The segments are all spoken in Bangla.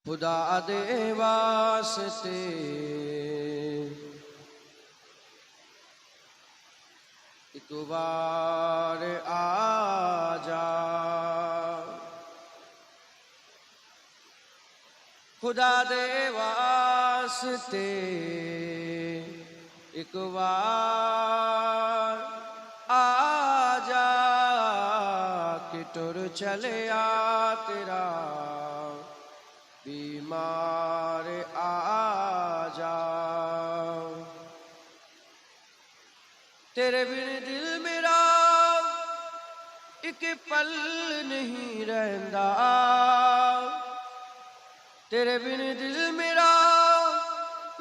खुदा दे वास्ते एक बार आजा, खुदा दे वास्ते एक बार आजा, कि टुर चले आ तेरा बीमार आजा। तेरे बिन दिल मेरा एक पल नहीं रहंदा, तेरे बिन दिल मेरा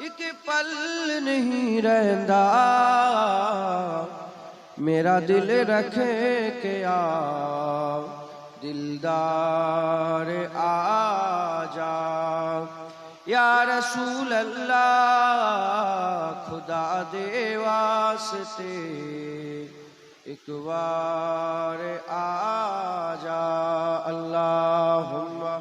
एक पल नहीं रहंदा। मेरा दिल रखे के आ दिलदार आजा, या रसूल अल्लाह खुदा दे वास्ते एक बार आजा। अल्लाहुम्मा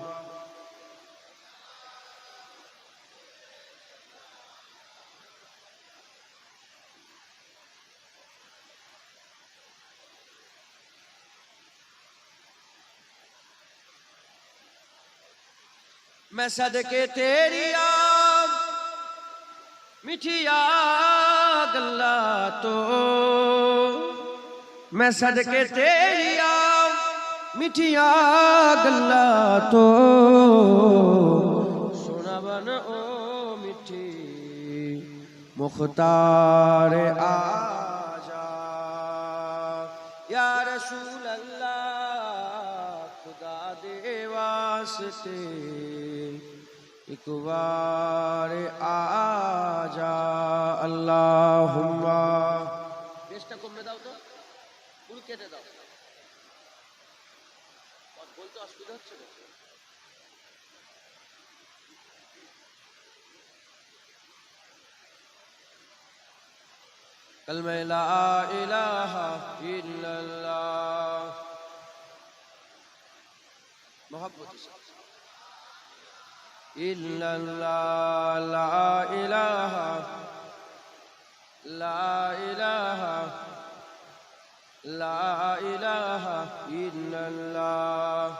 मैं सदके तेरी आग मिठिया गल्ला तो, मैं सदके तेरी आग मिठिया गल्ला तो, सुना बन ओ मिठी मुख्तार आजा, या रसूल अल्लाह खुदा दे वास्ते एक बार आजा। अल्लाहुम्मा बेशटा कमने दाओ तो পুরো কেটে দাও, আর বলতে অসুবিধা হচ্ছে না। कलमा ला इलाहा इल्लल्लाह मोहब्बत से इल्लल्लाह, ला इलाहा ला इलाहा ला इलाहा इल्लल्लाह,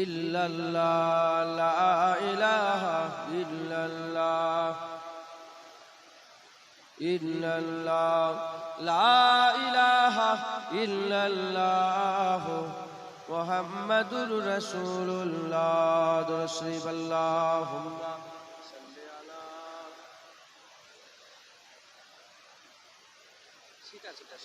इल्लल्लाह ला इलाहा इल्लल्लाह, इल्लल्लाह ला इलाहा इल्लल्लाह मुहम्मदुर रसूलुल्लाह। दुरूद अल्लाहुम्मा सल्ली अला सीटा सीटा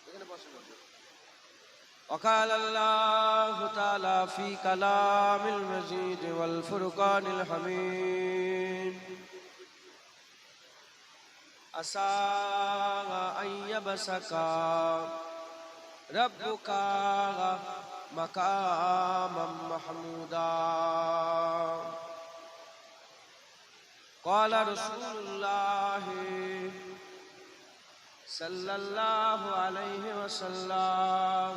এখানে বসে বসে। وقال الله تعالى في كلام المجيد والفرقان الحميد عسى أن يبعثك ربك مقاما محمودا. قال رسول الله صلى الله عليه وسلم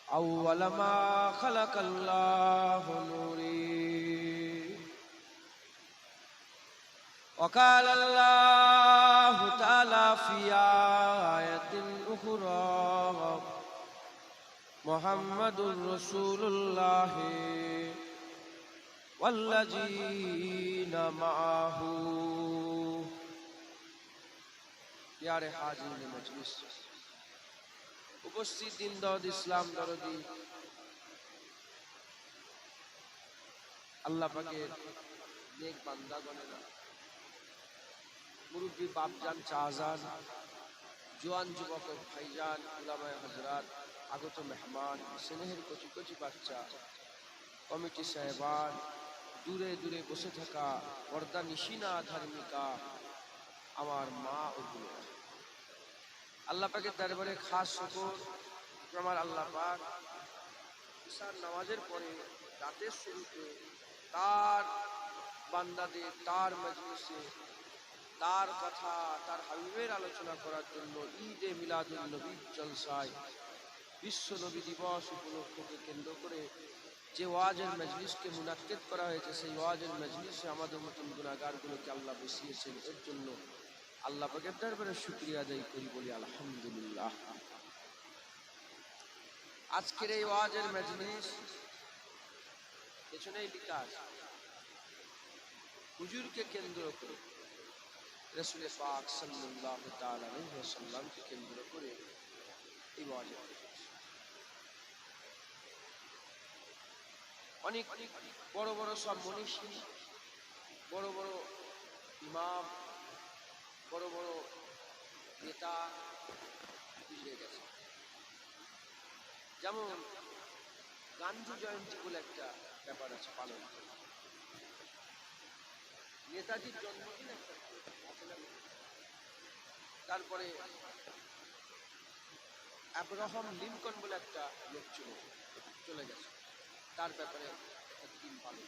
أول ما خلق الله نوري. وقال الله تعالى في آية أخرى محمد رسول الله والذين معه. प्यारे हाजिर मजलिस, उपस्थित दिन दौद इस्लाम दरदी আল্লাহ পাকের নেক বান্দাগণেরা, মুরব্বী বাপজান চাচাজান, জোয়ান যুবক ভাইজান, উলামায়ে হযরত, আগত মেহমান, স্নেহের কচি কচি বাচ্চা, কমিটি সাহেবান, দূরে দূরে বসে থাকা পর্দা নিশিনা ধার্মিকা আমার মা ও বোনেরা, আল্লাহ পাকের দরবারে খাস শুকর আমার আল্লাহ পাক ইশার নামাজের পরে রাতের শুরুতে তার বান্দাদের তার মজলিসে তার কথা, তার হাবিবের আলোচনা করার জন্য ঈদে মিলাদুন নবী জলসায় বিশ্ব নবী দিবস উপলক্ষকে কেন্দ্র করে যে ওয়াজের মজলিসকে মুনাক্কিদ করা হয়েছে, সেই ওয়াজের মজলিসে আমাদের মতন গুনাহগারগুলোকে আল্লাহ বসিয়েছেন। এর জন্য আল্লাহ পাকের দরবারে শুকরিয়া আদায় করি, বলি আলহামদুলিল্লাহ। আজকের এই ওয়াজের মজলিস পেছনেই লেখা আছে হুজুরকে কেন্দ্র করে, রাসূল পাক সাল্লাল্লাহু তাআলা আলাইহি ওয়াসাল্লামকে কেন্দ্র করে এই ওয়াজের অনেক বড় বড় সব মনীষী, বড় বড় ইমাম, বড় বড় নেতা গুজরে গেছে। যেমন গান্ধী জয়ন্তী বলে একটা ব্যাপার আছে পালন করে, নেতাজির জন্মদিন একটা, তারপরে আব্রাহাম লিঙ্কন বলে একটা লোক চলে গেছে, তার ব্যাপারে একটা দিন পালন।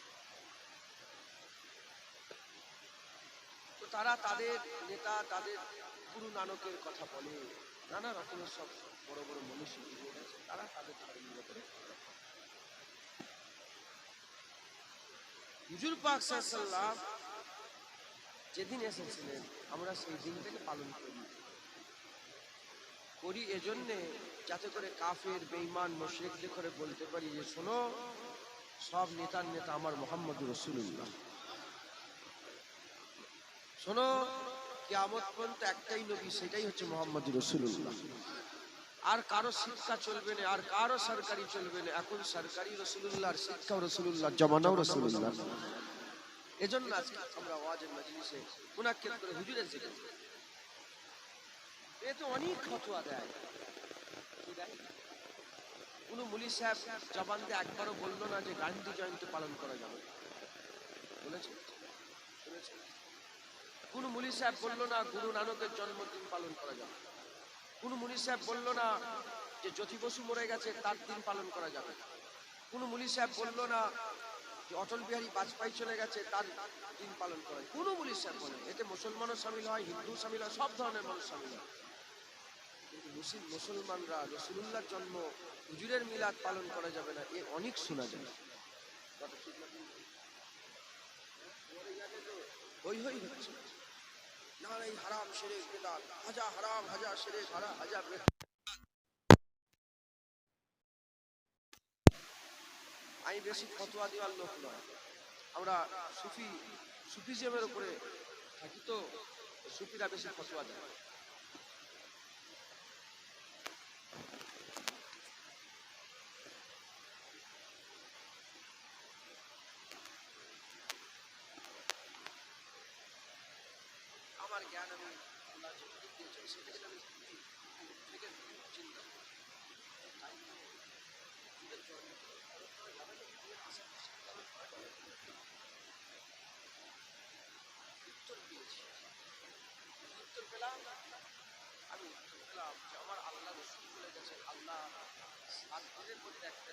তো তারা তাদের নেতা, তাদের গুরু নানকের কথা বলে, নানা রকমের সব বড় বড় মনীষী আছে, তারা তাদের ধর্মের ব্যাপারে। হুজুর পাক সাল্লাল্লাহু আলাইহি ওয়াসাল্লাম যেদিন এসেছিলেন আমরা সেই দিনটাকে পালন করি এজন্যে যাতে করে কাফের বেঈমান মুশরিকদের করে বলতে পারি যে শোনো, সব নেতার নেতা আমার মুহাম্মদুর রাসূলুল্লাহ। শোনো, কিয়ামত পর্যন্ত একটাই নবী, সেটাই হচ্ছে মুহাম্মদুর রাসূলুল্লাহ। আর কারো শিক্ষা চলবে না, আর কারো সরকারি চলবে না। এখন সরকারি রাসূলুল্লাহর শিক্ষা, রাসূলুল্লাহর জামানাও রাসূলুল্লাহ। এজন্য আজকে আমরা ওয়াজের মজলিসে মুনাক্কিদ করে হুজুরের জিকির। এ তো অনেক ফতোয়া দেয়, কোন মুলি সাহেব জবান দিয়ে একবারও বললো না যে গান্ধী জয়ন্তী পালন করা যাবে, বলেছে? কোন মুলি সাহেব বললো না গুরু নানকের জন্মদিন পালন করা যাবে। কোন মুলি সাহেব বললো না যে জ্যোতি বসু মরে গেছে তার দিন পালন করা যাবে। কোন মুলি সাহেব বললো না যে অটল বিহারী বাজপেয়ী চলে গেছে তার দিন পালন করা যায়। কোন মুলি সাহেব বলেন। এতে মুসলমানও সামিল হয়, হিন্দু সামিল হয়, সব ধরনের মানুষ সামিল হয়। কিন্তু মুসলমানরা রাসূলুল্লাহর জন্ম, হুজুরের মিলাদ পালন করা যাবে না, এ অনেক শোনা যায়। হই হই হচ্ছে, নারাই হারাম শিরক বিদআত, হাজা হারাম হাজা শিরক হাজা বিদআত। আমি বেশি ফতোয়া দেওয়ার লোক নয়, আমরা সুফিজমের উপরে থাকি, তো সুফিরা বেশি ফতোয়া দেয়। আমার জ্ঞান আমি আল্লাহ যেটুকু দিয়েছেন সেটাকে আমি থেকে চিন্তা করি। উত্তর পেয়েছি, উত্তর পেলাম, আমি উত্তর পেলাম যে আমার আল্লাহ রসুল বলে গেছে, আল্লাহ 7 দিনের মধ্যে একটা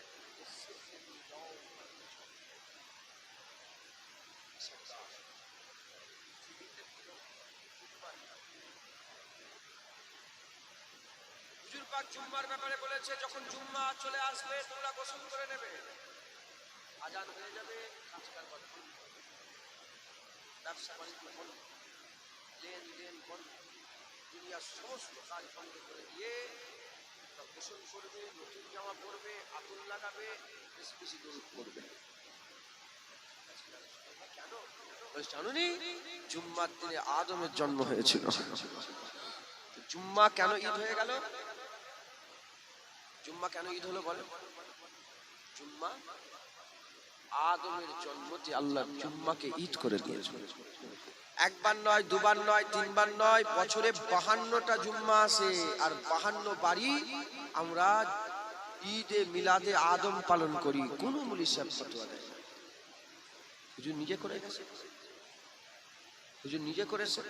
হুজুর পাক জুম্মার ব্যাপারে বলেছে, যখন জুম্মা চলে আসবে তোমরা গোসল করে নেবে, আজান হয়ে যাবে, কাজকার বন্ধ, ব্যবসা বাণিজ্য বন্ধ, লেনদেন বন্ধ, দুনিয়ার সমস্ত কাজ বন্ধ করে দিয়ে গোসল করবে, নতুন জামা পরবে, আতর লাগাবে, বেশি বেশি দরুদ পড়বে। কেন? জানুনি, জুম্মার দিনে আদমের জন্ম হয়েছিল। জুম্মা কেন ঈদ হয়ে গেল? জুম্মা কেন ঈদ হলো বলে? জুম্মা আদমের জন্মতে আল্লাহ জুম্মাকে ঈদ করে দিয়েছে। একবার নয়, দুবার নয়, তিনবার নয়, বছরে 52টা জুম্মা আসে, আর 52 বারই আমরা ঈদে মিলাদে আদম পালন করি। কোন মুলি সাহেব ফতোয়া দেয়? হুজুর নিজে করে গেছে, হুজুর নিজে করেছে।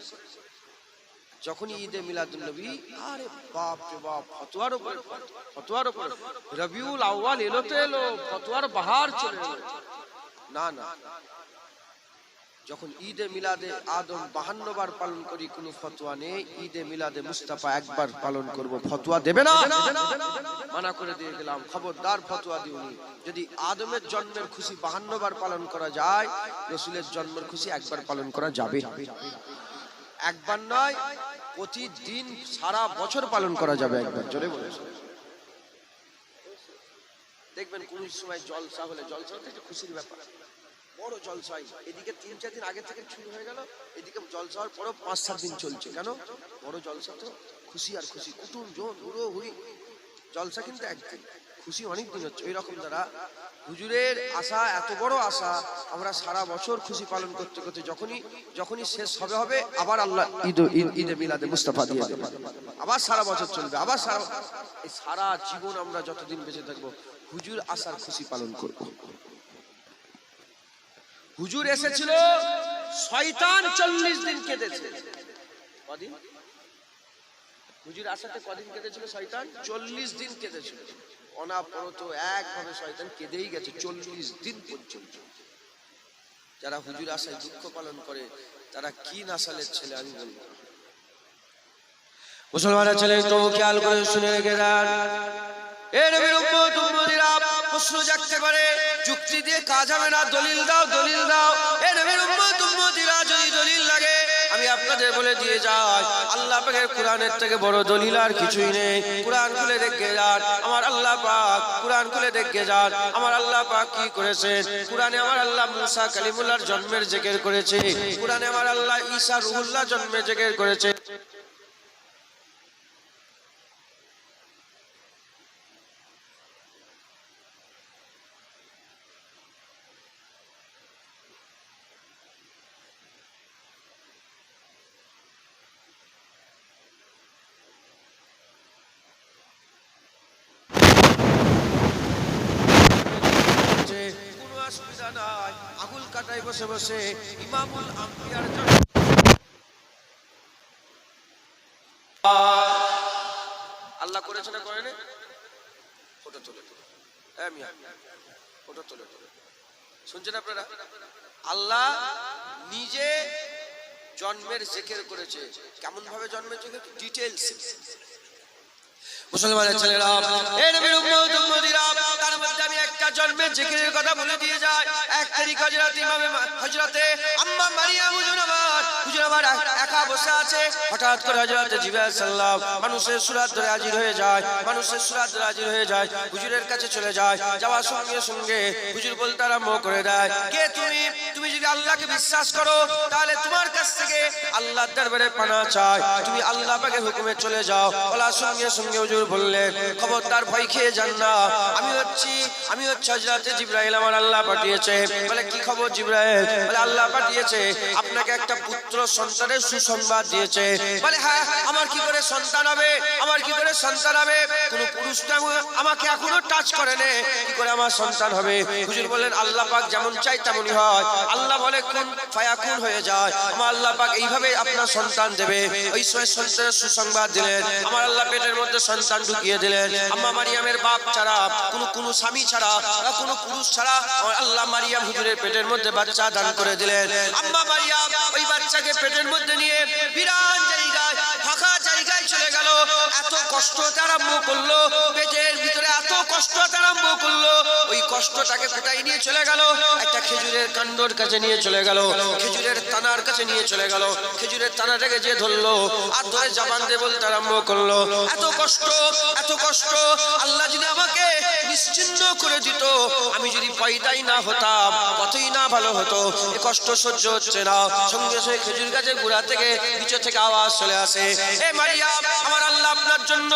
যখনই ঈদে মিলাদুন নবী, আরে বাপ রে বাপ, ফতোয়ার উপর ফতোয়ার উপর। রবিউল আউয়াল এলো তো এলো, ফতোয়ার বাহার চলে এলো। না না, যখন ঈদে মিলাদে আদম 52 বার পালন করি কোনো ফতোয়া নেই, ঈদে মিলাদে মুস্তাফা একবার পালন করব, ফতোয়া দেবে না? মানা করে দিয়ে গেলাম, খবরদার ফতোয়া দিওনি। যদি আদমের জন্মের খুশি 52 বার পালন করা যায়, রাসূলের জন্মের খুশি একবার পালন করা যাবে। একবার নয়, প্রতিদিন সারা বছর পালন করা যাবে একবার। জোরে বলে দেখবেন কোন সময় জলসা হলে, জলসা হচ্ছে খুশির ব্যাপার, বড় জলসা, এদিকে 3-4 দিন আগে থেকে শুরু হয়ে গেল, এদিকে জলসা হওয়ার পরও 5-7 দিন চলছে। কেন? বড় জলসা তো, খুশি আর খুশি, কুটুম জন উড়ো হুড়ি, জলসা কিন্তু একদিন, খুশি অনেক দিন হচ্ছে। এইরকম দ্বারা হুজুরের আশা, এত বড় আশা, আমরা সারা বছর খুশি পালন করতে করতে যখনই শেষ হবে আবার আল্লাহ ঈদে মিলাদে মুস্তাফা দিয়ে দেবে, আবার সারা বছর চলবে, আবার সারা জীবন আমরা যতদিন বেঁচে থাকবো হুজুর আশার খুশি পালন করব। হুজুর এসেছিল, শয়তান 40 দিন কেঁদেছে। কদিন? হুজুর আসাতে কদিন কেঁদেছিল শয়তান? 40 দিন কেঁদেছিল। অনাবরত একভাবে শয়তান কেঁদেই গেছে 40 দিন পর্যন্ত। যারা হুজুর আসায় দুঃখ পালন করে তারা কি নাসালের ছেলে আমি বলবো। মুসলমানের ছেলে তো খেয়াল করে শুনে রেখে দেন, এ নবীর উম্মত উম্মতিরা প্রশ্ন জাগতে পারে, যুক্তি দিয়ে কাজ হবে না, দলিল দাও, দলিল দাও। এ নবীর উম্মত উম্মতিরা যদি দলিল লাগে আমি আপনাদের বলে দিয়ে যাই, আল্লাহ পাকের কোরআনের থেকে বড় দলিল আর কিছুই নেই। কোরআন খুলে দেখে যান আমার আল্লাহ পাক, কোরআন খুলে দেখে যান আমার আল্লাহ পাক কি করেছেন। কোরআনে আমার আল্লাহ মুসা কালিমুল্লাহর জন্মের জিকির করেছে, কোরআনে আমার আল্লাহ ঈসা রুহুল্লাহ জন্মের জিকির করেছে। আগুল কাটায় বসে বসে ইমামুল আম্বিয়ার আল্লাহ করেছে না করেনি? ফটো তুলে ফটো তুলে শুনছেন আপনারা? আল্লাহ নিজে জন্মের জিকির করেছে। কেমন ভাবে জন্মের জিকির? ডিটেইলস। মুসলমানের ছেলেরা, এ নবীর উম্মত উম্মতিরা, তার মধ্যে আমি একটা জন্মের জিকিরের কথা বলে দিয়ে যাই। 1 তারিখ হযরতে আম্মা মারিয়াম হুজুর আমার একা বসে আছে, হঠাৎ করে হযরতে জিবরাইল সাল্লাল্লাহু মানুষের সুরাত ধরে হাজির হয়ে যায়, মানুষের সুরাত ধরে হাজির হয়ে যায়, হুজুরের কাছে চলে যায়। যাওয়ার সঙ্গে সঙ্গে হুজুর বলতে আরম্ভ করে দেয়, কে তুমি? তুমি যদি আল্লাহকে বিশ্বাস করো তাহলে তোমার কাছ থেকে আল্লাহর দরবারে পানা চাই, তুমি আল্লাহ পাকের হুকুমে চলে যাও। বলার সঙ্গে সঙ্গে হুজুর বললেন, খবরদার ভয় খেয়ে যান না, আমি হচ্ছি হযরতে জিবরাইল, আমার আল্লাহ পাঠিয়েছে। বলে কি খবর জিবরাইল? বলে আল্লাহ পাঠিয়েছে, আপনাকে একটা পুত্র সন্তানের সুসংবাদ দিয়েছে। বলে হ্যাঁ, আমার কি করে সন্তান হবে? আমার কি করে সন্তান হবে? কোন পুরুষ আমাকে এখনো টাচ করেনি, কি করে আমার সন্তান হবে? হুজুর বলেন আল্লাহ পাক যেমন চাই তেমনই হয়। আল্লাহ বলে কুন ফায়াকুন হয়ে যায়। আমার আল্লাহ পাক এইভাবে আপনার সন্তান দেবে। ওই সন্তানের সুসংবাদ দিলেন, আমার আল্লাহ পেটের মধ্যে সন্তান ঢুকিয়ে দিলেন। আম্মা মারিয়ামের বাপ ছাড়া, কোন স্বামী ছাড়া, কোন পুরুষ ছাড়া আল্লাহ মারিয়াম হুজুরের পেটের মধ্যে বাচ্চা দান করে দিলেন। আম্মা মারিয়াম ওই বাচ্চাকে পেটের মধ্যে নিয়ে বিরান জায়গায়, ফাঁকা জায়গায় চলে গেল। এত কষ্ট আরম্ভ করলো, পেটের ভিতরে এত কষ্ট আরম্ভ করলো, ওই কষ্টটাকে কোথায় নিয়ে চলে গেল? একটা খেজুরের কাণ্ডর কাছে নিয়ে চলে গেল, খেজুরের তানার কাছে নিয়ে চলে গেল। খেজুরের তানাটাকে যে ধরলো আর ধরে জবান দিয়ে বলতে আরম্ভ করলো, এত কষ্ট, এত কষ্ট, আল্লাহ যদি আমাকে নিশ্চিন্ন করে দিত, আমি যদি পয়দাই না হতাম, কতই না ভালো হতো। এ কষ্ট সহ্য হচ্ছে না। সঙ্গে সঙ্গে খেজুর গাছের গোড়া থেকে নিচে থেকে আওয়াজ চলে আসে, এ মারিয়াম, আমার আল্লাহ আপনার জন্য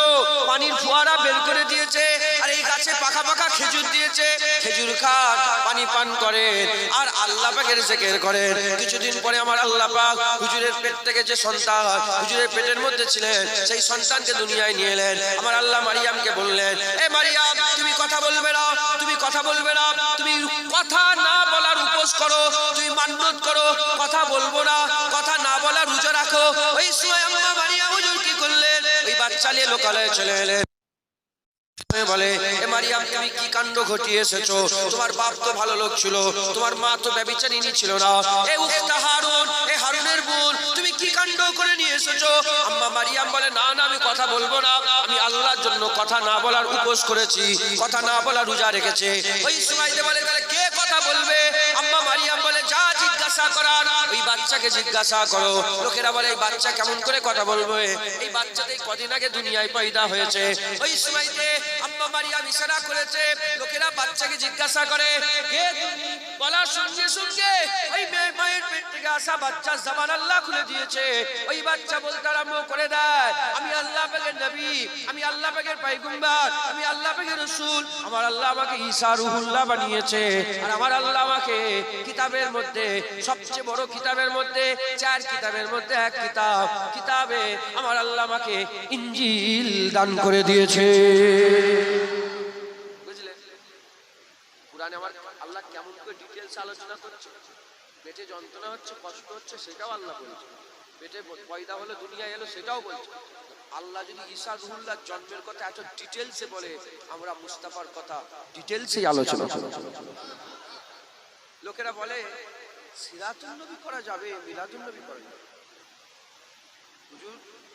পানির ফোয়ারা বের করে দিয়েছে, আর এই গাছে পাকা পাকা খেজুর দিয়েছে, খেজুর খান, পানি পান করেন আর আল্লাহ পাকের জিকির করেন। কিছুদিন পরে আমার আল্লাহ পাক হুজুরের পেট থেকে যে সন্তান হুজুরের পেটের মধ্যে ছিলেন, সেই সন্তানকে দুনিয়ায় নিয়ে এলেন। আমার আল্লাহ মারিয়ামকে বললেন, এ মারিয়াম, তুমি কথা বলবে না, তুমি কথা বলবে না, তুমি কথা না বলার উপোস করো, তুমি মান্যত করো, কথা বলবো না, কথা না বলার রোজা রাখো। ওই সময় আম্মা মারিয়াম হুজুর কি করলেন? ওই বাচ্চা নিয়ে লোকালয়ে চলে এলেন। বলে, এ মারিয়াম তুমি কি কাণ্ড ঘটিয়ে এসেছো? তোমার বাপ তো ভালো লোক ছিল, তোমার মা তো ব্যভিচারিণী ছিল না। এ উখতা হারুন, এ হারুনের বোন, তুমি কি কাণ্ড করে নিয়ে এসেছো? আম্মা মারিয়াম বলে, না না, আমি কথা বলবো না, আমি আল্লাহর জন্য কথা না বলার উপোস করেছি, কথা না বলার রোজা রেখেছে। ওই সুমাইয়া বলে, তাহলে কে কথা বলবে? আম্মা মারিয়াম বলে, যা জিজ্ঞাসা করার ওই বাচ্চাকে জিজ্ঞাসা করো। লোকেরা বলে, এই বাচ্চা কেমন করে কথা বলবে? এই বাচ্চাতে কদিন আগে দুনিয়ায় পয়দা হয়েছে। ওই সময়তে আম্মা মারিয়াম ইশারা করেছে, লোকেরা বাচ্চাকে জিজ্ঞাসা করে, কে তুমি? বলার সঙ্গে সঙ্গে ওই মায়ের পেট থেকে আসা বাচ্চা জবান আল্লাহ খুলে দিয়েছে। ওই বাচ্চা বলতে আরম্ভ করে দেয়, আমি আল্লাহ পাকের নবী, আমি আল্লাহ পাকের পয়গম্বর, আমি আল্লাহ পাকের রাসূল, আমার আল্লাহ আমাকে ঈসা রুহুল্লাহ বানিয়েছে, আর আমার আল্লাহ আমাকে কিতাবের মধ্যে, সবচেয়ে বড় কিতাবের মধ্যে, 4 কিতাবের মধ্যে এক কিতাব, কিতাবে আমার আল্লাহ আমাকে ইনজিল দান করে দিয়েছে। বুঝলে? কুরআনে আমার আল্লাহ কেমন করে ডিটেইলস আলোচনা করছে। পেটে যন্ত্রণা হচ্ছে, কষ্ট হচ্ছে, সেটাও আল্লাহ বলছে। পেটে পয়দা হলো, দুনিয়া এলো, সেটাও বলছে। আল্লাহ যদি ঈসা রুহুল্লাহ জন্মের কথা এত ডিটেইলসে বলে, আমরা মুস্তাফার কথা ডিটেইলসে আলোচনা করব। লোকেরা বলে, সিরাতুন নবী করা যাবে, মিলাদুন নবী করা যাবে।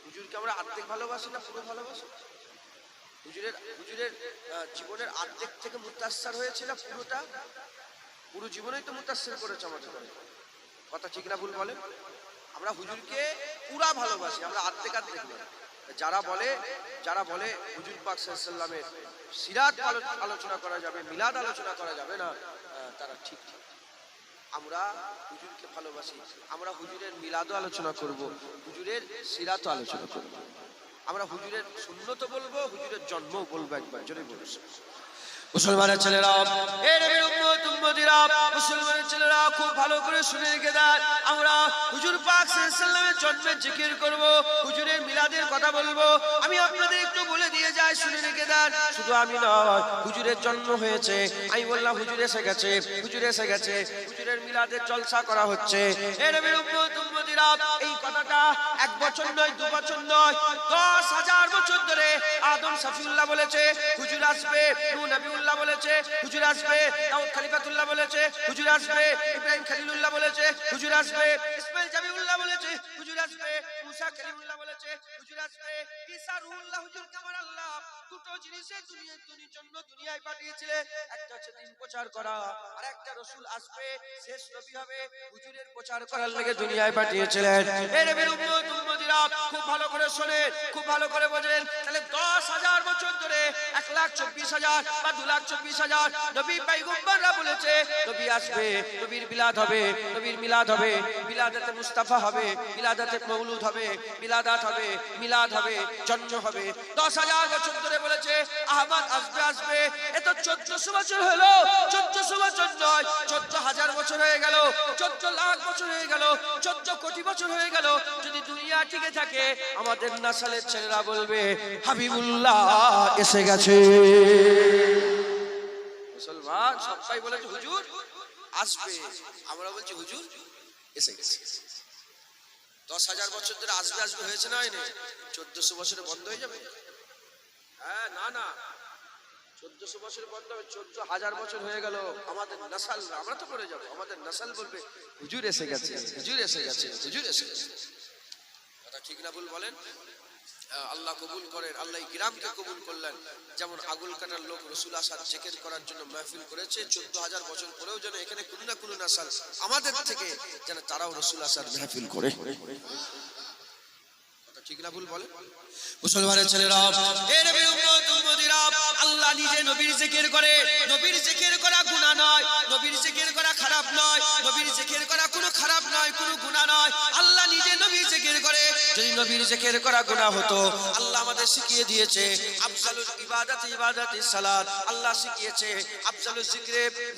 হুজুরকে আমরা অর্ধেক ভালোবাসি না পুরো ভালোবাসি? হুজুরের জীবনের অর্ধেক থেকে মুতাসসির হয়েছে না পুরোটা? পুরো জীবনই তো মুতাসসির করেছে আমাদের। কথা ঠিক না ভুল বলেন? আমরা হুজুরকে পুরা ভালোবাসি, আমরা অর্ধেক অর্ধেক না। যারা বলে হুজুর পাক সাল্লাল্লাহু আলাইহি ওয়াসাল্লামের সিরাত আলোচনা করা যাবে, মিলাদ আলোচনা করা যাবে না, তারা ঠিক। আমরা হুজুরকে ভালোবাসি, আমরা হুজুরের মিলাদও আলোচনা করব, হুজুরের সিরাতও আলোচনা করব। আমরা হুজুরের সুন্নতও বলবো, হুজুরের জন্মও বলবো। একবার জোরে বলুন। মুসলমানের ছেলেরা, এই নবীর উম্মত উম্মতিরা, মুসলমানের ছেলেরা খুব ভালো করে শুনে রেখে দেন। আমরা হুজুর পাক সাল্লাল্লাহু আলাইহি ওয়াসাল্লামের জন্মের জিকির করব, হুজুরের মিলাদের কথা বলবো। আমি আপনাদের একটু বলে দিয়ে যাই, শুনে রেখে দেন। শুধু আমি নয়, হুজুরের জন্ম হয়েছে, আমি বললাম হুজুর এসে গেছে, হুজুর এসে গেছে, হুজুরের মিলাদের জলসা করা হচ্ছে। এই নবীর উম্মত উম্মতিরা, এই কথাটা 1 বছর নয়, 2 বছর নয়, 10,000 বছর ধরে আদম শফিউল্লাহ বলেছে হুজুর আসবে, নূহ নবীউল্লাহ বলেছে হুজুর আসবে, দাউদ খলিফাতুল্লাহ বলেছে হুজুর আসবে, ইব্রাহিম খলিলুল্লাহ বলেছে হুজুর আসবে, ইসমাঈল জাবিউল্লাহ বলেছে হুজুর আসবে, মুসা কালিমুল্লাহ বলেছে হুজুর আসবে, ঈসা রূহুল্লাহ। হুজুর কেমন আল্লাহ দুটো জিনিসের জন্য দুনিয়ায় পাঠিয়েছিলেন, একটা হচ্ছে দিন প্রচার করা, আর একটা রাসূল আসবে, শেষ নবী হবে, হুজুরের প্রচার করার লাগি দুনিয়ায় পাঠিয়েছিলেন। এই নবীর উম্মত উম্মতিরা খুব ভালো করে শুনেন, খুব ভালো করে বোঝেন। তাহলে 10,000 বছর ধরে 1,24,000 বা 2,24,000 নবী পয়গম্বররা বলেছে নবী আসবে, নবীর মিলাদ হবে, নবীর মিলাদ হবে, মিলাদাতে মুস্তাফা হবে, মিলাদাতে মওলুদ হবে, মিলাদাত হবে, মিলাদ হবে, জন্ম হবে। 10,000 বছর ধরে বলেছে আহমদ আসবে। এত 1400 বছর হলো, 1400 বছর নয়, 14,000 বছর হয়ে গেল, 14 লাখ বছর হয়ে গেল, 14 কোটি বছর হয়ে গেল। যদি দুনিয়া টিকে থাকে, আমাদের নাসালের ছেলেরা বলবে হাবিবুল্লাহ এসে গেছে। মুসলমান সবাই বলেছে হুজুর আসবে, আমরা বলছি হুজুর এসে গেছে। 10,000 বছর ধরে আসবে হয়েছে না, হয়নি? 1400 বছরে বন্ধ হয়ে যাবে? হ্যাঁ, না, 1400 বছরে বন্ধ হবে। 14,000 বছর হয়ে গেল, আমাদের নাসাল, আমরা তো করে যাবো, আমাদের নাসাল বলবে হুজুর এসে গেছে, হুজুর এসে গেছে, হুজুর এসে গেছে। কথা ঠিক না ভুল বলেন? আল্লাহ কবুল করেন, আল্লাহ কিরামকে কবুল করলেন। যেমন আগুল কাটার লোক রসুল আসার জিকির করার জন্য মাহফিল করেছে, 14,000 বছর পরেও যেন এখানে কোনো না কোনো নাসাল আমাদের থেকে যেন তারাও রসুল আসার মাহফিল করে। ঠিক না ভুল বলে? মুসলমানের ছেলেরা, এই নবীর উম্মত উম্মতিরা, আল্লাহ নিজে নবীর জিকির করে। নবীর জিকির করা গুনাহ নয়, নবীর জিকির করা খারাপ নয়, নবীর জিকির করা কোনো খারাপ নয়, কোনো গুনাহ নয়। আল্লাহ নিজে নবীর জিকির করে। যদি নবীর জিকির করা গুনাহ হতো, আল্লাহ আমাদের শিখিয়ে দিয়েছে আফজালুল ইবাদাতি সালাত। আল্লাহ শিখিয়েছে আফজালুল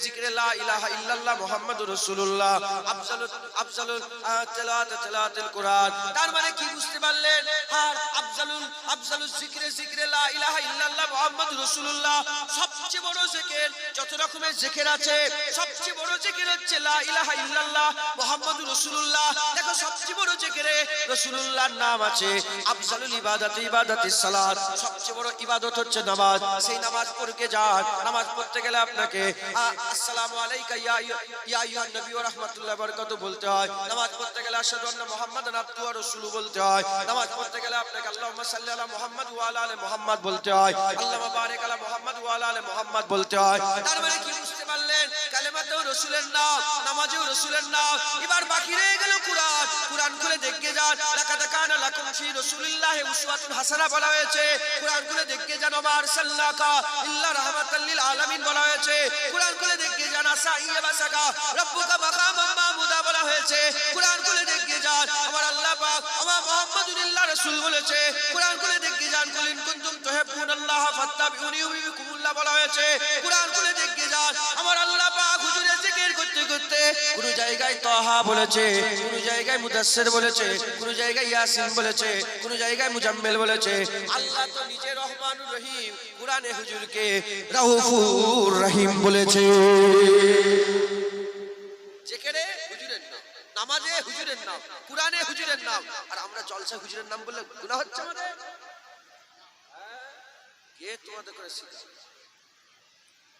জিকরে লা ইলাহা ইল্লাল্লাহ মুহাম্মাদুর রাসূলুল্লাহ, আফজালুল তিলাওয়াতুল কোরআন। তার মানে কি বুঝতে পারলেন? আর আফজালুল জিকরে লা ইলাহা ইল্লাল্লাহ মুহাম্মাদুর রাসূলুল্লাহ। সবচেয়ে বড় জিকির, যত রকমের জিকির আছে, সবচেয়ে বড় জিকির হচ্ছে লা ইলাহা ইল্লাল্লাহ মুহাম্মাদুর রাসূলুল্লাহ। দেখো সবচেয়ে বড় জিকিরে রাসূলুল্লাহ আল্লাহর নাম আছে। আফজালুল ইবাদাতি ইবাদাতিস সালাত, সবচেয়ে বড় ইবাদত হচ্ছে নামাজ। সেই নামাজ পড়তে যান। নামাজ পড়তে গেলে আপনাকে আসসালামু আলাইকা ইয়া আইয়ুহান নবী ওয়া রাহমাতুল্লাহি ওয়া বারাকাতুহু বলতে হয়। নামাজ পড়তে গেলে আশহাদু আন্না মুহাম্মাদান আবদুহু ওয়া রাসূলুহু বলতে হয়। নামাজ পড়তে গেলে আপনাকে আল্লাহুম্মা সাল্লি আলা মুহাম্মাদ ওয়া আলা আলি মুহাম্মাদ বলতে হয়। আল্লাহুম্মা বারিক আলা মুহাম্মাদ ওয়া আলা আলি মুহাম্মাদ বলতে হয়। তার মানে কি বুঝতে পারলেন? কালেমাতেও রাসূলের নাম, নামাজেও রাসূলের নাম। এবার বাকি রয়ে গেল কুরআন। কুরআন খুলে দেখে যান। লাকাদ কানা লাকুম ফি রাসূলিল্লাহি উসওয়াতুন হাসানাহ বলা হয়েছে। কুরআন খুলে দেখে যান। ওয়া আরসালনাকা ইল্লা রাহমাতাল লিল আলামিন বলা হয়েছে। কুরআন খুলে দেখে যান। আসা ইয়াবাসাকা রাব্বুকা মাকামাম মাহমুদা বলা হয়েছে। কুরআন খুলে দেখে যান। আমার আল্লাহ পাক আমার মুহাম্মাদুল্লাহ রাসূল বলেছে। কুরআন খুলে দেখে যান। কুল ইন কুনতুম তুহিব্বুনাল্লাহ ফাত্তাবিউনি ইউহিব্বুকুমুল্লাহ বলা হয়েছে। কুরআন খুলে দেখে যান। আমার আল্লাহ পাক হুজুরে জিকির করতে করতে কোন জায়গায় তাহা বলেছে, কোন জায়গায় মুদাসসির বলেছে, কোন জায়গায় ইয়াসিন বলেছে, কোন জায়গায় মুজাম্মিল বলেছে। আল্লাহ তো নিজে রহমানুর রহিম, কুরআনে হুজুরকে রাউফুর রহিম বলেছে। জিকিরে হুজুরের নাম, নামাজে হুজুরের নাম, কুরআনে হুজুরের নাম, আর আমরা জলসা হুজুরের নাম বললে গুনাহ হচ্ছে আমাদের। কে তোমাদের করে শিখাবে?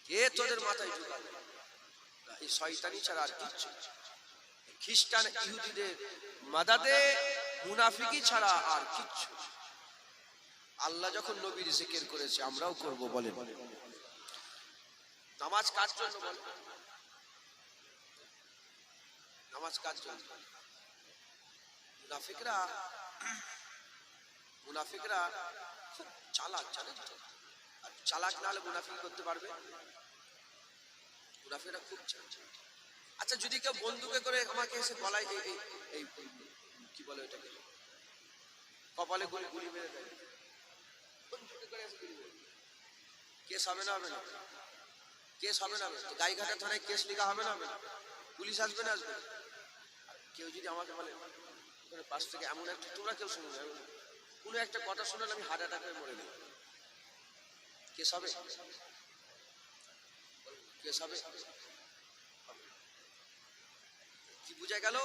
কে তোদের মাথায় ঢুকাবে? এই শয়তানি ছাড়া আর কিচ্ছু। খ্রিস্টান ইহুদিদের মাদাদে মুনাফিকি ছাড়া আর কিচ্ছু। আল্লাহ যখন নবীর জিকির করেছে আমরাও করব বলেন। নামাজ কার জন্য বলেন? নামাজ কার জন্য? মুনাফিকরা খুব চালাক, জানেন তো? আর চালাক না হলে মুনাফিক করতে পারবে? মুনাফিকরা খুব চালাক। আচ্ছা, যদি কেউ বন্দুকে করে আমাকে এসে গলায় এই কি বলে ওটাকে, কপালে গুলি মেরে দেয়, বন্দুকে করে এসে গুলি মেরে, কেস হবে না? হবে না? কেস হবে না? গাইঘাটা থানায় কেস লেখা হবে না? হবে না? পুলিশ আসবে না? আসবে। কেউ যদি আমাকে বলে পাশ থেকে এমন একটা, তোমরা কেউ শুনে যাবে, কোনো একটা কথা শুনলে আমি হার্ট অ্যাটাক হয়ে মরে যাবো, কেস হবে? কেস হবে? কি বুঝা গেল?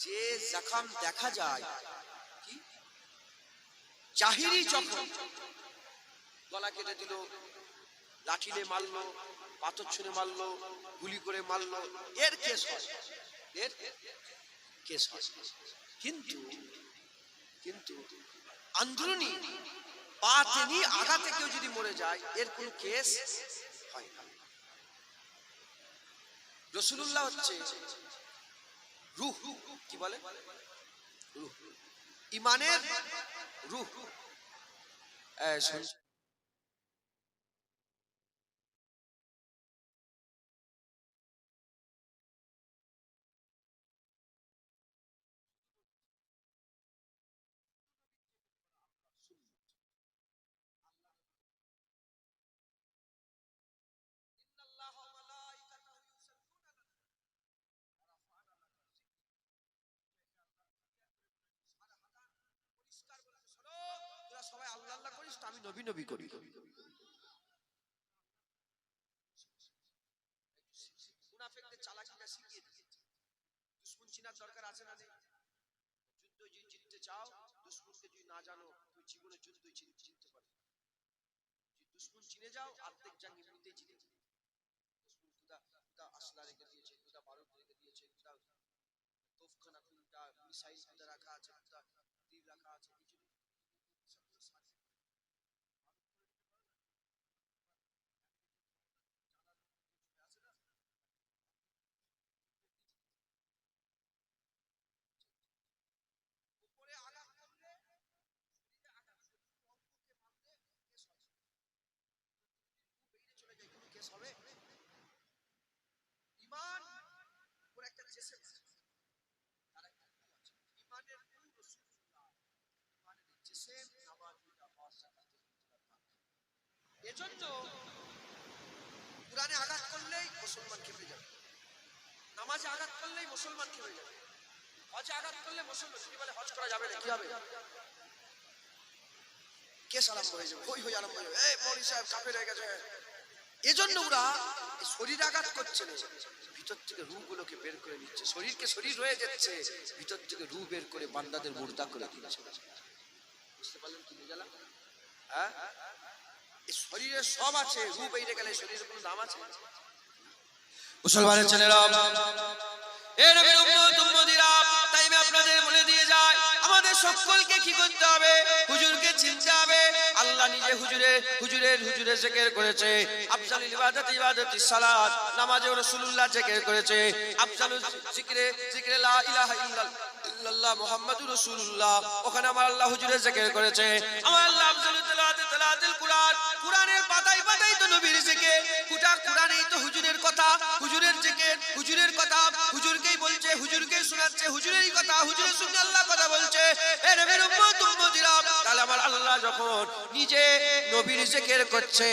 যে জখম দেখা যায়, কি জাহিরি জখম, গলা কেটে দিল, লাঠিলে মারলো, পাথর ছুঁড়ে মারলো, গুলি করে মারলো, এর কেস হয়, এর কেস হয়। কিন্তু আন্দোলনী বাতিনি আঘাতে কেউ যদি মরে যায় এর কোনো কেস হয় না। রাসূলুল্লাহ হচ্ছে রূহ, কি বলে? রূহ, ঈমানের রূহ। সবাই আল্লাহ আল্লাহ করিস, আমি নবী নবী করি। মুনাফিকদের চালাকিটা শিখিয়ে দিয়েছে। দুশমন চিনার দরকার আছে না? নেই? যুদ্ধ যদি জিততে চাও, দুশমনকে যদি না জানো তুমি জীবনে যুদ্ধ জিততে পারবে। যদি দুশমন চিনে যাও অর্ধেক জাং এমনিতেই জিতে যাবে। দুশমন কোথা আসলা রেখে দিয়েছে, কোথা বারুদ রেখে দিয়েছে, কোথা তোফখানা, কোনটা মিসাইল কোথা রাখা আছে, কোথা তীর রাখা আছে, হবে। ঈমান ওর একটা জিসম আছে, তার একটা রূহ আছে। ঈমানের রূহ রাসূলুল্লাহ, ঈমানের জিসম নামাজীরা ওয়াসাকাতে। এজন্য কুরআনে আঘাত করলেই মুসলমান খেপে যাবে, নামাজে আঘাত করলেই মুসলমান খেপে যাবে, হজে আঘাত করলে মুসলমান, যদি বলে হজ করা যাবে না, কি হবে? কেস আরম্ভ হয়ে যাবে, হই হই আরম্ভ হয়ে যাবে, এই মৌলভী সাহেব কাফের হয়ে গেছে। এজন্য ওরা শরীর আঘাত করছে না, ভিতর থেকে রূহগুলোকে বের করে নিচ্ছে, শরীরকে শরীর রয়ে যাচ্ছে, ভিতর থেকে রূহ বের করে বান্দাদের মুর্দা করে দিচ্ছে। বুঝতে পারলেন কি বুঝালাম? হ্যাঁ, এই শরীরে সব আছে, রূহ বেরিয়ে গেলে শরীরের কোনো দাম আছে? মুসলমানের ছেলেরা, এ নবীর উম্মত উম্মতিরা, তাই আমি আপনাদের বলে দিয়ে যাই, আমাদের সকলকে কি করতে হবে? হুজুরকে চিনতে হবে। আল্লাহ নিজে হুজুরের জিকির করেছে। আফজালুল ইবাদতি সালাত, নামাজে রাসূলুল্লাহ জিকির করেছে। আফজালুল জিকরে লা ইলাহা ইল্লাল্লাহ মুহাম্মাদুর রাসূলুল্লাহ, ওখানে আমার আল্লাহ হুজুরের জিকির করেছে। আমার আল্লাহ আফজালুল তিলাওয়াতুল কুরআন, কুরআনের পাতায় পাতায় তো নবীর জিকির, গোটা কুরআনেই তো হুজুরের কথা, হুজুরের জিকির, হুজুরের কথা, হুজুরকেই বলছে, হুজুরকেই শোনাচ্ছে, হুজুরেরই কথা, হুজুরের সঙ্গে আল্লাহ কথা বলছে। এ নবীর উম্মত উম্মতিরা, তাহলে আমার আল্লাহ যখন নিজে নবীর জিকির করছে,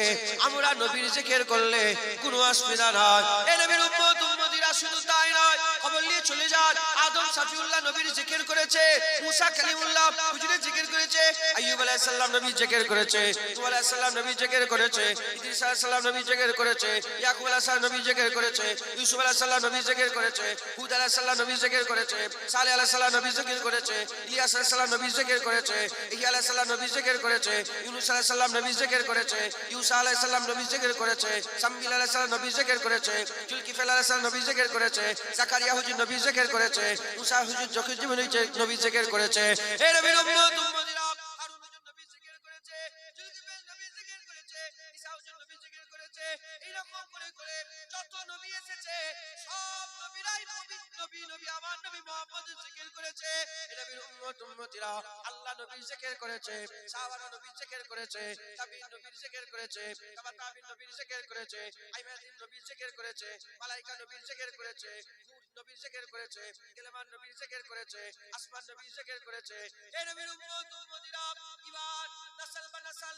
আমরা নবীর জিকির করলে কোনো অসুবিধা নাই। এ নবীর উম্মত উম্মতিরা, শুধু তাই নয়, খবর নিয়ে চলে যান, আদম সাফিউল্লাহ নবীর জিকির করেছে, মুসা কালিমুল্লাহ হুজুরের জিকির করেছে, আইয়ুব আলাইহিস সালাম নবীর জিকির করেছে, নূহ আলাইহিস সালাম নবীর জিকির করেছে, ইদ্রিস আলাইহিস সালাম নবীর জিকির করেছে, ইয়াকুব আলাইহিস সালাম নবীর জিকির করেছে, ইউসুফ আলাইহিস সালাম নবীর জিকির করেছে, হুদ আলাইহিস সালাম নবীর জিকির করেছে, সালেহ আলাইহিস সালাম নবীর জিকির করেছে, ইলিয়াস আলাইহিস সালাম নবীর জিকির করেছে, ইহয়া আলাইহিস সালাম নবীর জিকির করেছে, ইউনূস আলাইহিস সালাম নবীর জিকির করেছে, ইউসা আলাইহিস সালাম নবীর জিকির করেছে, সামঈল আলাইহিস সালাম নবীর জিকির করেছে, জুলকিফল আলাইহিস সালাম নবীর জিকির করেছে, জাকারিয়া হুজুর নবীর জিকির করেছে, মুসা হুজুর জকির নবীর জিকির করেছে। হে নবীর উম্মত উম্মতিরা, হারুন হুজুর নবীর জিকির করেছে, জুলকিফল নবীর জিকির করেছে, ঈসা হুজুর নবীর জিকির করেছে। এইরকম করে করে যত নবী এসেছে, সব নবীরাই নবী আমার নবী মুহাম্মদের জিকির করেছে। হে নবীর উম্মত উম্মতিরা, আল্লাহ নবীর জিকির করেছে, সাহাবারা নবীর জিকির করেছে, তাবিঈন নবীর জিকির করেছে, তাবিঈন নবীর জিকির করেছে, আইমাদিন নবীর জিকির করেছে, মালায়েকা নবীর জিকির করেছে, নূর নবীর জিকির করেছে, গেলেমান নবীর জিকির করেছে, আসমান নবীর জিকির করেছে। হে নবীর উম্মত উম্মতিরা, ইমান নসল বানসল,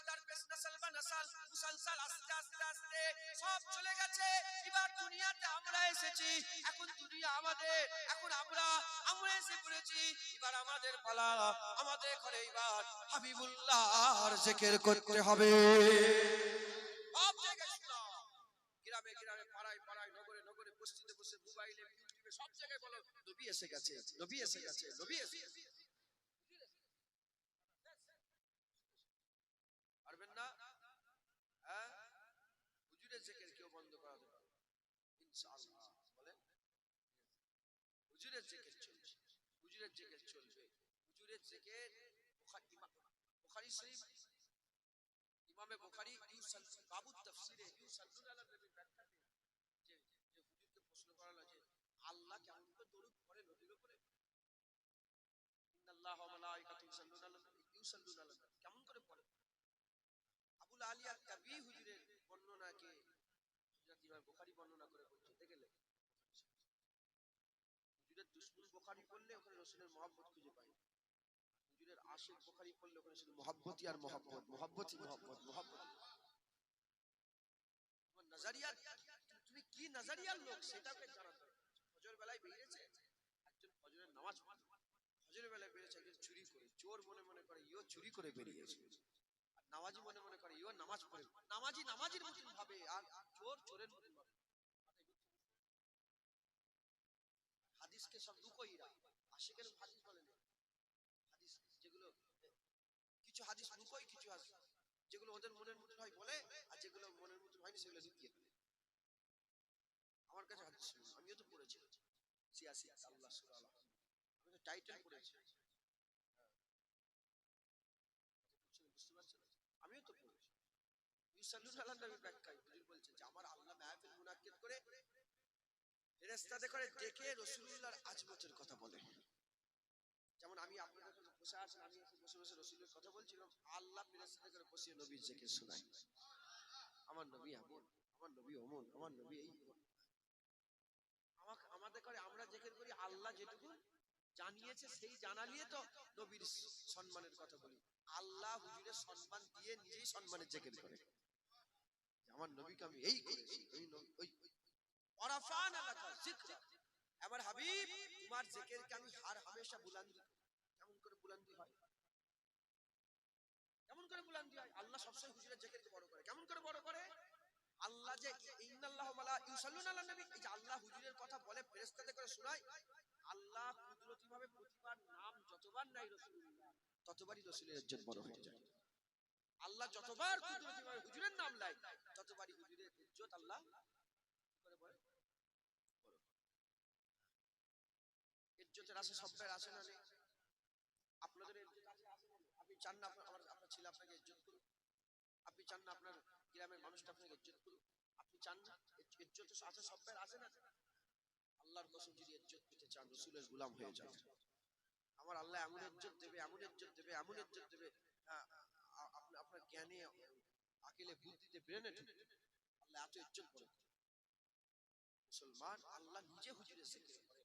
দরবেশ নসল বানসল, মুসলসল আস্তে আস্তে আস্তে সব চলে গেছে। এবার দুনিয়াতে আমরা এসেছি, এখন দুনিয়া আমাদের, এখন আমরা এসে পড়েছি। এবার আমাদের পালা, আমাদের ঘরে এবার হাবিবুল্লাহর জিকির করতে হবে। সব জায়গায় শোনা, গ্রামে গ্রামে, পাড়ায় পাড়ায়, নগরে নগরে, বস্তিতে বসে, মোবাইলে, ইউটিউবে, সব জায়গায় বলো, নবী এসে গেছে, নবী এসে গেছে, নবী এসে গেছে। পারবেন না? হ্যাঁ, হুজুরের জিকির কেউ বন্ধ করাতে পারবে ইনশাআল্লাহ। বলেন, হুজুরের জিকির চলছে, হুজুরের জিকির চলবে, হুজুরের জিকির। বুখারী শরীফ, ইমামে বুখারী বাবু তাফসিরে ইউসাল্লুনা আলা নবীর ব্যাখ্যাতে যে হুজুরকে প্রশ্ন করা হলো যে আল্লাহ কেমন করে দরুদ পড়ে নবীর উপরে, ইন্নাল্লাহ ওয়া মালাইকাতুহু ইউসাল্লুনা আলা নবী, কেমন করে পড়ে? আবুল আলিয়া কাবি হুজুরের বর্ণনাকে হযরত ইমাম বুখারী বর্ণনা করে বলছে, দেখলে হুজুরের দুশমন বুখারী পড়লে ওখানে রাসূলের মহব্বত খুঁজে পায়, হুজুরের আশিক বুখারী পড়লে ওখানে শুধু মহব্বতই আর মহব্বত, মহব্বতই মহব্বত, মহব্বত। তোমার নজরিয়া, তুমি কি নজরিয়ার লোক সেটাকে জানাতে হবে। ফজর বেলায় বেরিয়েছে একজন, ফজরের নামাজ পড়ে, ফজরের বেলায় বেরিয়েছে একজন চুরি করে, চোর মনে মনে করে ইও চুরি করে বেরিয়েছে, আর নামাজি মনে মনে করে ইও নামাজ পড়ে, নামাজি নামাজির মতন ভাবে, আর চোর চোরের মতন ভাবে। হাদিসকে সব লুকোইরা, আশিকের হাদিস বলে না, হাদিস যেগুলো, কিছু হাদিস লুকোই, কিছু হাদিস যেগুলো ওদের মনের মতন হয় বলে, আর যেগুলো মনের মতন হয়নি সেগুলো লুকিয়ে ফেলে। আমার কাছে হাদিস শুনুন, আমিও তো পড়েছি, সিয়াসি আল্লাহ সূরা আল, আমি তো টাইটেল পড়েছি, বুঝতে পারছেন? আমিও তো পড়েছি। ইউসাল্লুনা আলা নবীর ব্যাখ্যায় হুজুর বলছেন যে আমার আল্লাহ মাহফিল মুনাক্কিদ করে ফেরেশতাদের করে ডেকে রাসূলুল্লাহর আজমতের কথা বলে। যেমন আমি আপনাদের কাছে বসে আছি, আমি এসে বসে বসে রাসূলের কথা বলছিলাম, আল্লাহ ফেরেশতাদের করে বসিয়ে নবীর জিকির শোনায়, আমার নবী এমন, আমার নবী অমন, আমার নবী এই, আমাদের করে আমরা জিকির করি আল্লাহ যেটুকু জানিয়েছে সেই জানালিয়ে তো নবীর সম্মানের কথা বলি। আল্লাহ হুজুরের সম্মান দিয়ে নিজেই সম্মানের জিকির করে, আমার নবীকে আমি এই করেছি, ওই ওরাফান আলাকা যিকরা, আমার হাবিব তোমার জিকিরকে আমি হর হামেশা বুলন্দ, কেমন করে বুলন্দি হয়, কেমন করে বুলন্দি হয়? আল্লাহ সবসময় হুজুরের জিকিরকে বড় করে, কেমন করে বড় করে? আল্লাহ যে ইন্নাল্লাহ মালা ইউসাল্লুনা আলান নবী, এই যে আল্লাহ হুজুরের কথা বলে ফেরেশতাদের করে শোনায়, আল্লাহ কুদরতি ভাবে প্রতিবার নাম যতবার নাই রাসূলুল্লাহ ততবারই রাসূলের ইজ্জত বড় হয়ে যায়। আল্লাহ যতবার কুদরতি ভাবে হুজুরের নাম লাই ততবারই হুজুরের ইজ্জত আল্লাহ করে বলে বড়। ইজ্জতের আসে সবের আসে না নেই? আপনাদের ইজ্জত আছে আসে না? আপনি চান না আপনার ছেলে আপনাকে ইজ্জত করুক? আপনি চান না আপনার গ্রামের মানুষটা আপনাকে ইজ্জত করুক? আপনি চান না ইজ্জত আছে সবের আসে না? আল্লাহর কসম যদি ইজ্জত পেতে চান রাসূলের গোলাম হয়ে যান। আমার আল্লাহ এমন ইজ্জত দেবে, এমন ইজ্জত দেবে, এমন ইজ্জত দেবে, আপনি আপনার জ্ঞানে আকিলে বুদ্ধিতে ব্রেনে আল্লাহ এত ইজ্জত করে। মুসলমান আল্লাহ নিজে হুজুরের জিকির করে।